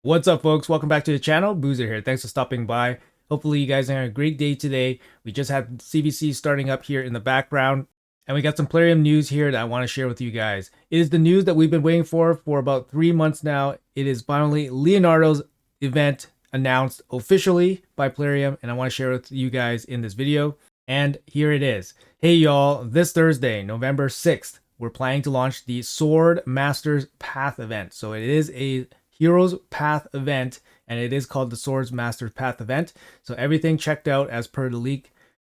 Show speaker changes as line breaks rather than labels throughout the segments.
What's up, folks? Welcome back to the channel. Boozer here. Thanks for stopping by. Hopefully you guys are having a great day today. We just had CBC starting up here in the background, and we got some Plarium news here that I want to share with you guys. It is the news that we've been waiting for about 3 months now. It is finally Leonardo's event announced officially by Plarium, and I want to share with you guys in this video. And here it is. Hey y'all, this Thursday, November 6th, we're planning to launch the Sword Masters Path event. So it is a Heroes Path event, and it is called the Swords Masters Path event. So everything checked out as per the leak.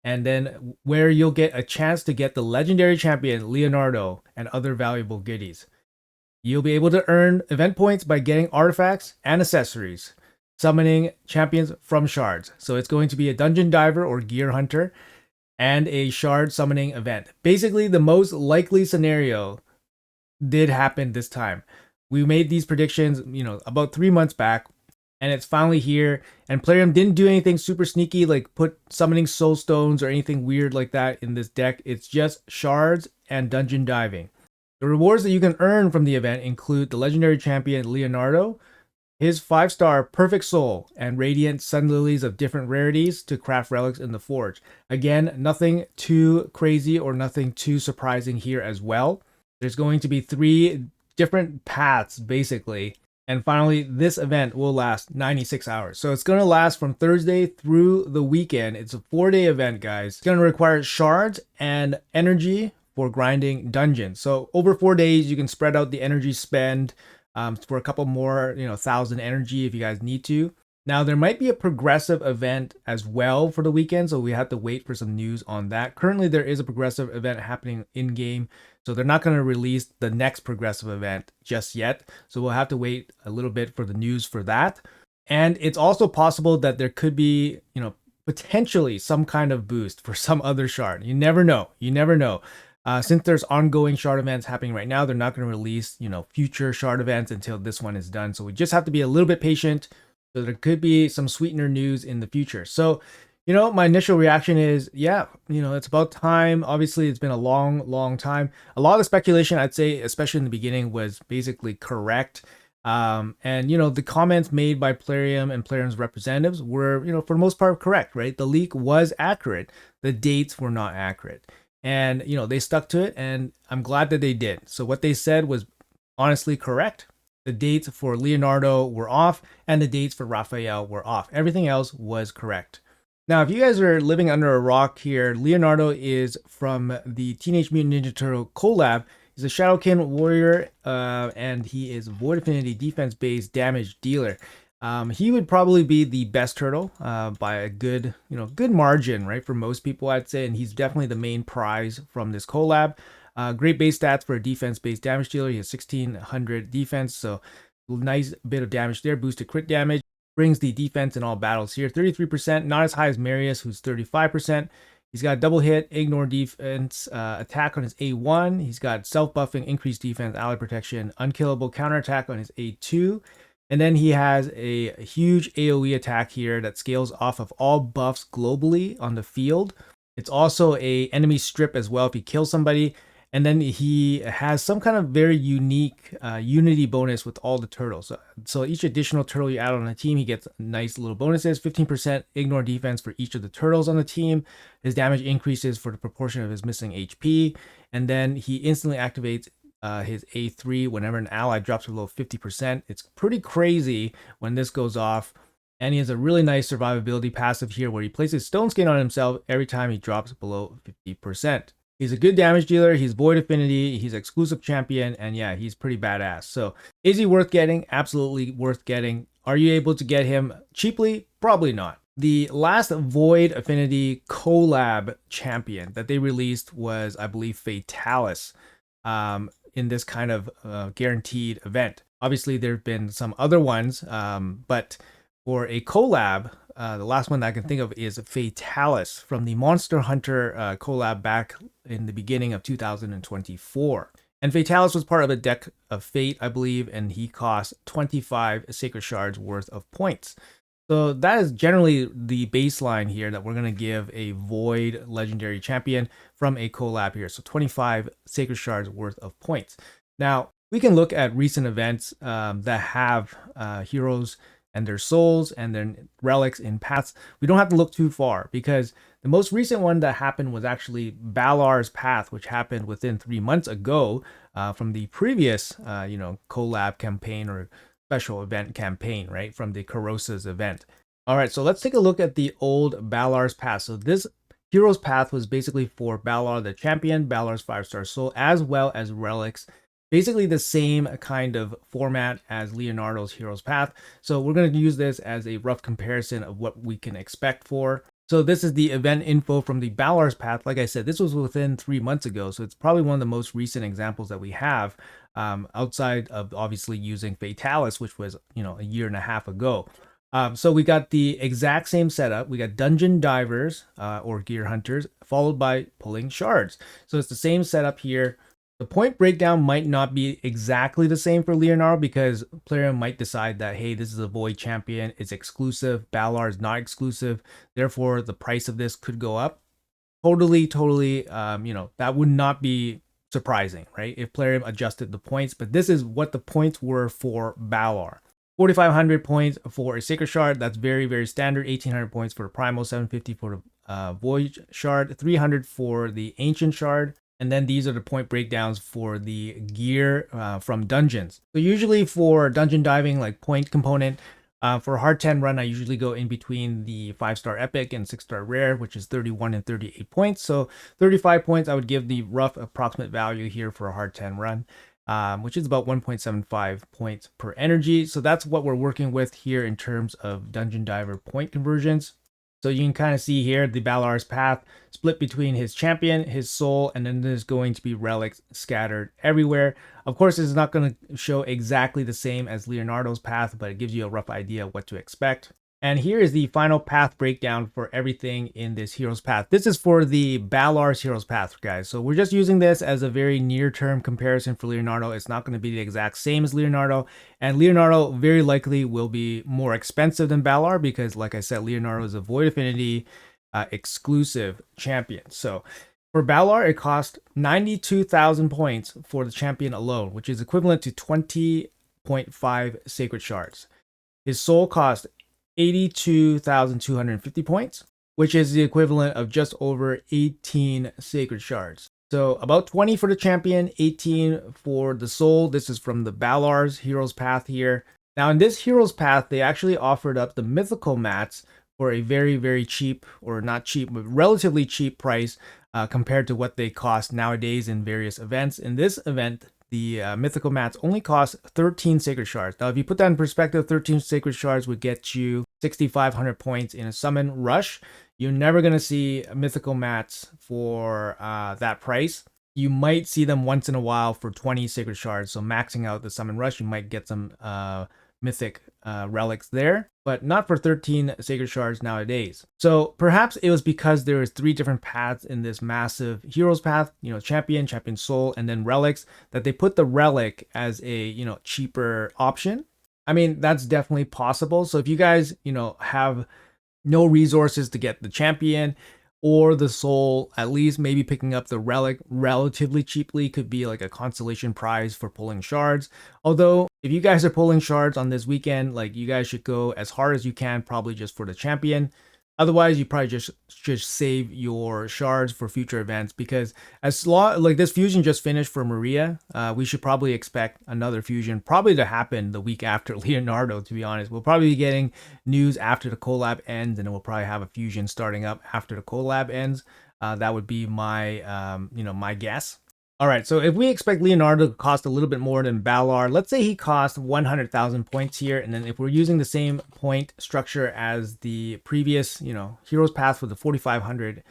And then where you'll get a chance to get the legendary champion Leonardo and other valuable goodies. You'll be able to earn event points by getting artifacts and accessories, summoning champions from shards. So it's going to be a dungeon diver or gear hunter and a shard summoning event. Basically, the most likely scenario did happen this time. We made these predictions, about 3 months back, and it's finally here. And Plarium didn't do anything super sneaky, like put summoning soul stones or anything weird like that in this deck. It's just shards and dungeon diving. The rewards that you can earn from the event include the legendary champion Leonardo, his 5-star Perfect Soul, and Radiant Sun Lilies of different rarities to craft relics in the Forge. Again, nothing too crazy or nothing too surprising here as well. There's going to be 3 different paths, basically. And finally, this event will last 96 hours. So it's going to last from Thursday through the weekend. It's a 4-day event, guys. It's going to require shards and energy for grinding dungeons. So over 4 days, you can spread out the energy spend for a couple more, 1,000 energy if you guys need to. Now, there might be a progressive event as well for the weekend, so we have to wait for some news on that. Currently, there is a progressive event happening in-game, so they're not going to release the next progressive event just yet. So we'll have to wait a little bit for the news for that. And it's also possible that there could be, potentially some kind of boost for some other shard. You never know. You never know. Since there's ongoing shard events happening right now, they're not going to release, future shard events until this one is done. So we just have to be a little bit patient. So there could be some sweetener news in the future. So, my initial reaction is, yeah, it's about time. Obviously, it's been a long time. A lot of the speculation, I'd say, especially in the beginning, was basically correct. And, the comments made by Plarium and Plarium's representatives were, for the most part, correct, right? The leak was accurate. The dates were not accurate. And, they stuck to it, and I'm glad that they did. So what they said was honestly correct. The dates for Leonardo were off, and the dates for Raphael were off. Everything else was correct. Now, if you guys are living under a rock here, Leonardo is from the Teenage Mutant Ninja Turtle collab. He's a Shadowkin warrior, and he is Void Affinity defense-based damage dealer. He would probably be the best turtle by a good margin, right? For most people, I'd say, and he's definitely the main prize from this collab. Great base stats for a defense-based damage dealer. He has 1600 defense, so nice bit of damage there. Boosted crit damage. Brings the defense in all battles here. 33%, not as high as Marius, who's 35%. He's got double hit, ignore defense, attack on his A1. He's got self-buffing, increased defense, ally protection, unkillable counterattack on his A2. And then he has a huge AoE attack here that scales off of all buffs globally on the field. It's also a enemy strip as well if he kills somebody. And then he has some kind of very unique unity bonus with all the turtles. So each additional turtle you add on the team, he gets nice little bonuses. 15% ignore defense for each of the turtles on the team. His damage increases for the proportion of his missing HP. And then he instantly activates his A3 whenever an ally drops below 50%. It's pretty crazy when this goes off. And he has a really nice survivability passive here where he places stone skin on himself every time he drops below 50%. He's a good damage dealer. He's Void Affinity. He's exclusive champion. And yeah, he's pretty badass. So is he worth getting? Absolutely worth getting. Are you able to get him cheaply? Probably not. The last Void Affinity collab champion that they released was, I believe, Fatalis in this kind of guaranteed event. Obviously, there have been some other ones, but for a collab, the last one that I can think of is Fatalis from the Monster Hunter collab back in the beginning of 2024. And Fatalis was part of a deck of Fate, I believe, and he cost 25 Sacred Shards worth of points. So that is generally the baseline here that we're going to give a Void Legendary Champion from a collab here. So 25 Sacred Shards worth of points. Now, we can look at recent events that have heroes and their souls and their relics in paths. We don't have to look too far because the most recent one that happened was actually Balor's path, which happened within 3 months ago from the previous, collab campaign or special event campaign, right? From the Corrosa's event. All right, so let's take a look at the old Balor's path. So this hero's path was basically for Balor the champion, Balor's 5-star soul, as well as relics. Basically the same kind of format as Leonardo's hero's path. So we're going to use this as a rough comparison of what we can expect for. So this is the event info from the Balor's path. Like I said, this was within 3 months ago. So it's probably one of the most recent examples that we have outside of obviously using Fatalis, which was, a year and a half ago. So we got the exact same setup. We got dungeon divers or gear hunters, followed by pulling shards. So it's the same setup here. The point breakdown might not be exactly the same for Leonardo because player might decide that, hey, this is a void champion, it's exclusive, Balor is not exclusive, therefore the price of this could go up. Totally, that would not be surprising, right? If player adjusted the points, but this is what the points were for Balor. 4,500 points for a Sacred Shard, that's very, very standard. 1,800 points for the Primal, 750 for the Void Shard, 300 for the Ancient Shard. And then these are the point breakdowns for the gear from dungeons. So usually for dungeon diving, like point component, for a hard 10 run, I usually go in between the 5-star epic and 6-star rare, which is 31 and 38 points. So 35 points, I would give the rough approximate value here for a hard 10 run, which is about 1.75 points per energy. So that's what we're working with here in terms of dungeon diver point conversions. So you can kind of see here the Balor's path split between his champion, his soul, and then there's going to be relics scattered everywhere. Of course, it's not going to show exactly the same as Leonardo's path, but it gives you a rough idea of what to expect. And here is the final path breakdown for everything in this hero's path. This is for the Balor's hero's path, guys. So we're just using this as a very near-term comparison for Leonardo. It's not going to be the exact same as Leonardo. And Leonardo very likely will be more expensive than Balor because, like I said, Leonardo is a Void Affinity exclusive champion. So for Balor, it cost 92,000 points for the champion alone, which is equivalent to 20.5 Sacred Shards. His soul cost 82,250 points, which is the equivalent of just over 18 Sacred Shards. So about 20 for the champion, 18 for the soul. This is from the Balor's Hero's Path here. Now in this Hero's Path, they actually offered up the mythical mats for a very, very cheap, or not cheap, but relatively cheap price compared to what they cost nowadays in various events. In this event, the mythical mats only cost 13 Sacred Shards. Now, if you put that in perspective, 13 Sacred Shards would get you 6,500 points in a summon rush. You're never going to see mythical mats for that price. You might see them once in a while for 20 Sacred Shards. So maxing out the summon rush, you might get some mythic relics there, but not for 13 Sacred Shards nowadays. So perhaps it was because there was 3 different paths in this massive hero's path, champion, champion soul, and then relics, that they put the relic as a, cheaper option. I mean, that's definitely possible. So if you guys, have no resources to get the champion or the soul, at least maybe picking up the relic relatively cheaply could be like a consolation prize for pulling shards. Although if you guys are pulling shards on this weekend, like, you guys should go as hard as you can, probably just for the champion. Otherwise, you probably just save your shards for future events, because like this fusion just finished for Maria, we should probably expect another fusion probably to happen the week after Leonardo, to be honest. We'll probably be getting news after the collab ends, and we'll probably have a fusion starting up after the collab ends. That would be my, my guess. All right, so if we expect Leonardo to cost a little bit more than Balor, let's say he costs 100,000 points here, and then if we're using the same point structure as the previous, Hero's Path for the 4,500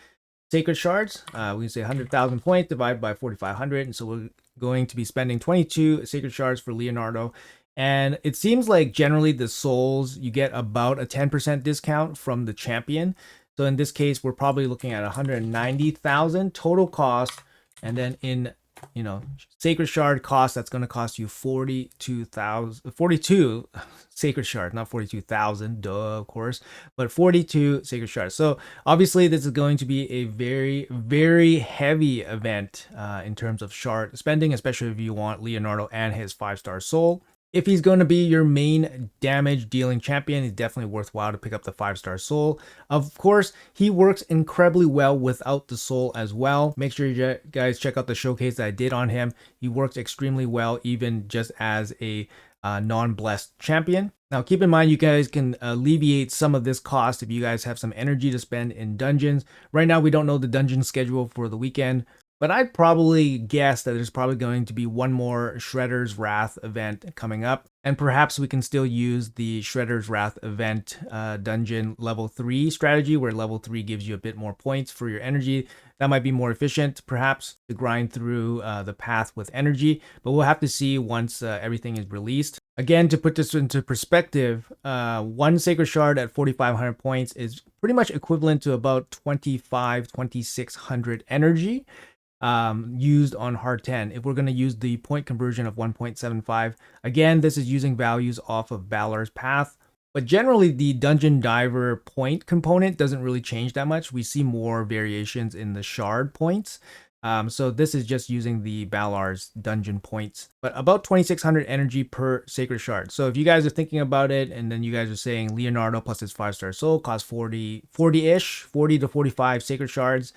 Sacred Shards, we can say 100,000 points divided by 4,500, and so we're going to be spending 22 Sacred Shards for Leonardo. And it seems like generally the souls, you get about a 10% discount from the champion. So in this case, we're probably looking at 190,000 total cost. And then in sacred shard cost, that's going to cost you 42 sacred shards, not 42,000, duh, of course, but 42 sacred shards. So obviously this is going to be a very, very heavy event in terms of shard spending, especially if you want Leonardo and his 5-star soul. If he's going to be your main damage dealing champion, it's definitely worthwhile to pick up the 5-star soul. Of course, he works incredibly well without the soul as well. Make sure you guys check out the showcase that I did on him. He works extremely well, even just as a non-blessed champion. Now, keep in mind, you guys can alleviate some of this cost if you guys have some energy to spend in dungeons. Right now, we don't know the dungeon schedule for the weekend, but I'd probably guess that there's probably going to be one more Shredder's Wrath event coming up. And perhaps we can still use the Shredder's Wrath event dungeon level 3 strategy, where level 3 gives you a bit more points for your energy. That might be more efficient, perhaps, to grind through the path with energy. But we'll have to see once everything is released. Again, to put this into perspective, one Sacred Shard at 4,500 points is pretty much equivalent to about 2,600 energy. Used on hard 10. If we're going to use the point conversion of 1.75, again, this is using values off of Balor's path, but generally the dungeon diver point component doesn't really change that much. We see more variations in the shard points. So this is just using the Balor's dungeon points, but about 2,600 energy per sacred shard. So if you guys are thinking about it, and then you guys are saying Leonardo plus his 5-star soul costs 40-ish, 40 to 45 sacred shards.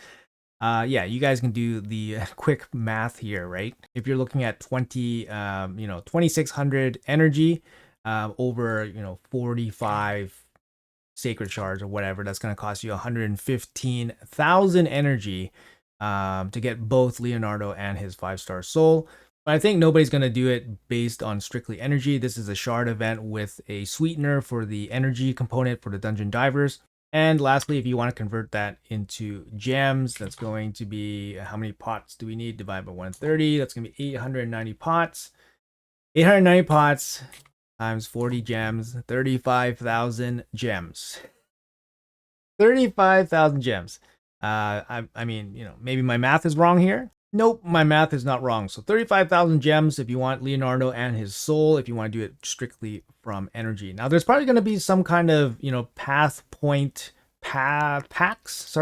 Yeah, you guys can do the quick math here, right? If you're looking at 2,600 energy over, 45 sacred shards or whatever, that's going to cost you 115,000 energy to get both Leonardo and his 5-star soul. But I think nobody's going to do it based on strictly energy. This is a shard event with a sweetener for the energy component for the dungeon divers. And lastly, if you want to convert that into gems, that's going to be, how many pots do we need? Divide by 130. That's going to be 890 pots. 890 pots times 40 gems, 35,000 gems. 35,000 gems. I mean, maybe my math is wrong here. Nope, my math is not wrong. So 35,000 gems if you want Leonardo and his soul, if you want to do it strictly from energy. Now, there's probably going to be some kind of, path point packs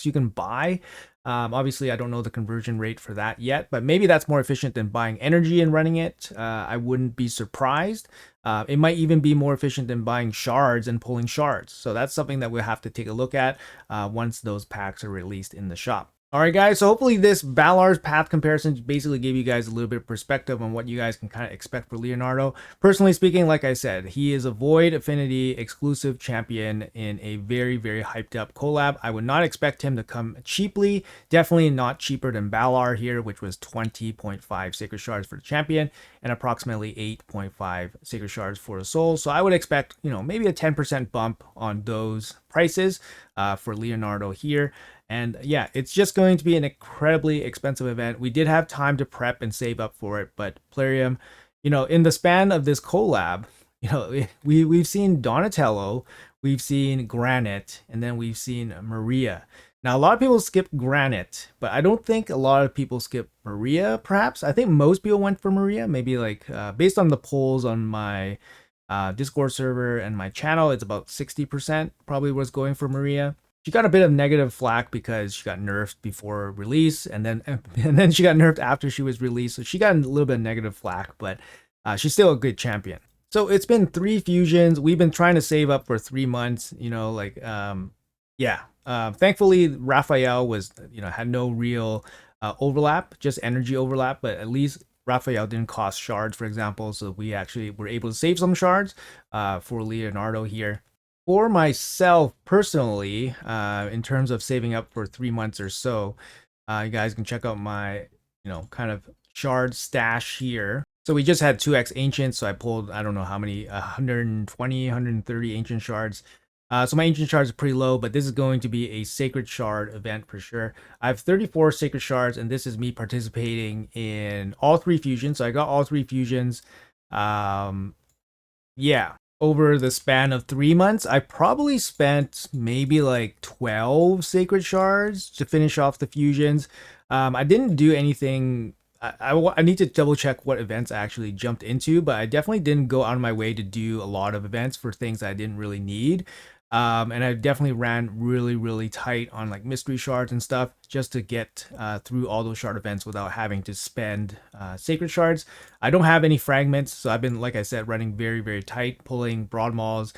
you can buy. Obviously, I don't know the conversion rate for that yet, but maybe that's more efficient than buying energy and running it. I wouldn't be surprised. It might even be more efficient than buying shards and pulling shards. So that's something that we'll have to take a look at once those packs are released in the shop. All right, guys, so hopefully this Balor's path comparison basically gave you guys a little bit of perspective on what you guys can kind of expect for Leonardo. Personally speaking, like I said, he is a Void Affinity exclusive champion in a very, very hyped up collab. I would not expect him to come cheaply. Definitely not cheaper than Balor here, which was 20.5 Sacred Shards for the champion and approximately 8.5 Sacred Shards for the soul. So I would expect, maybe a 10% bump on those prices for Leonardo here. And yeah, it's just going to be an incredibly expensive event. We did have time to prep and save up for it, but Plarium, in the span of this collab, we've seen Donatello, we've seen Granite, and then we've seen Maria. Now, a lot of people skip Granite, but I don't think a lot of people skip Maria, perhaps. I think most people went for Maria, maybe based on the polls on my Discord server and my channel, it's about 60% probably was going for Maria. She got a bit of negative flack because she got nerfed before release, and then she got nerfed after she was released. So she got a little bit of negative flack, but she's still a good champion. So it's been 3 fusions. We've been trying to save up for 3 months. Thankfully, Raphael was had no real overlap, just energy overlap, but at least Raphael didn't cost shards, for example. So we actually were able to save some shards for Leonardo here. For myself personally, in terms of saving up for 3 months or so, you guys can check out my, kind of shard stash here. So we just had 2x ancients, so I pulled, I don't know how many, 120, 130 ancient shards. So my ancient shards are pretty low, but this is going to be a sacred shard event for sure. I have 34 sacred shards, and this is me participating in all 3 fusions. So I got all 3 fusions. Yeah. Over the span of 3 months, I probably spent maybe 12 sacred shards to finish off the fusions. I didn't do anything I need to double check what events I actually jumped into, but I definitely didn't go out of my way to do a lot of events for things I didn't really need. And I definitely ran really, really tight on like mystery shards and stuff just to get through all those shard events without having to spend sacred shards. I don't have any fragments, so I've been, like I said, running very, very tight, pulling broad mauls,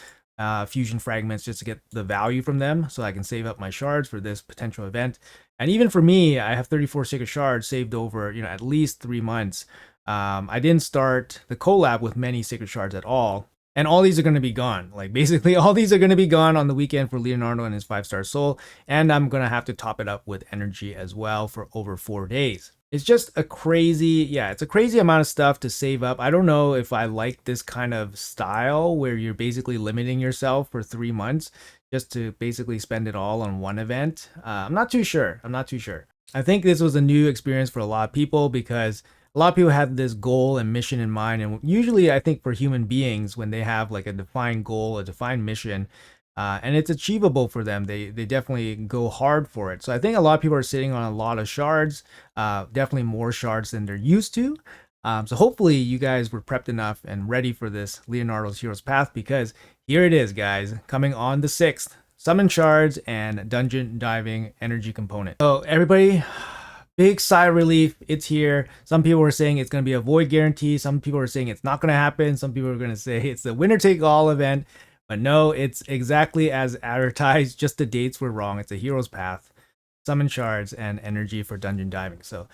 fusion fragments just to get the value from them so I can save up my shards for this potential event. And even for me, I have 34 sacred shards saved over, at least 3 months. I didn't start the collab with many sacred shards at all. And all these are going to be gone. Like basically all these are going to be gone on the weekend for Leonardo and his 5-star soul. And I'm going to have to top it up with energy as well for over 4 days. It's just a crazy, it's a crazy amount of stuff to save up. I don't know if I like this kind of style where you're basically limiting yourself for 3 months just to basically spend it all on one event. I'm not too sure. I think this was a new experience for a lot of people because a lot of people have this goal and mission in mind. And usually I think for human beings, when they have like a defined goal, a defined mission, and it's achievable for them, they definitely go hard for it. So I think a lot of people are sitting on a lot of shards, definitely more shards than they're used to. So hopefully you guys were prepped enough and ready for this Leonardo's Hero's Path, because here it is, guys, coming on the 6th. Summon shards and dungeon diving energy component. So everybody, big sigh of relief. It's here. Some people are saying it's going to be a void guarantee. Some people are saying it's not going to happen. Some people are going to say it's the winner take all event. But no, it's exactly as advertised. Just the dates were wrong. It's a Hero's Path, summon shards, and energy for dungeon diving. So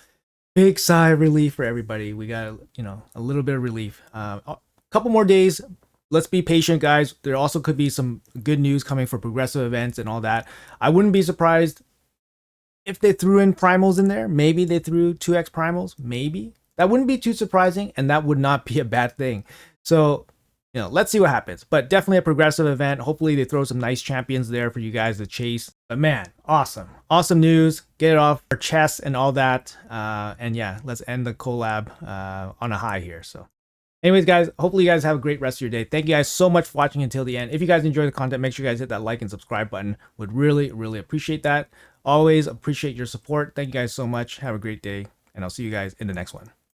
big sigh of relief for everybody. We got, a little bit of relief. A couple more days. Let's be patient, guys. There also could be some good news coming for progressive events and all that. I wouldn't be surprised if they threw in primals in there. Maybe they threw 2x primals. Maybe. That wouldn't be too surprising, and that would not be a bad thing. So, let's see what happens. But definitely a progressive event. Hopefully they throw some nice champions there for you guys to chase. But man, awesome. Awesome news. Get it off our chests and all that. And yeah, let's end the collab on a high here. So anyways, guys, hopefully you guys have a great rest of your day. Thank you guys so much for watching until the end. If you guys enjoy the content, make sure you guys hit that like and subscribe button. Would really, really appreciate that. Always appreciate your support. Thank you guys so much. Have a great day, and I'll see you guys in the next one.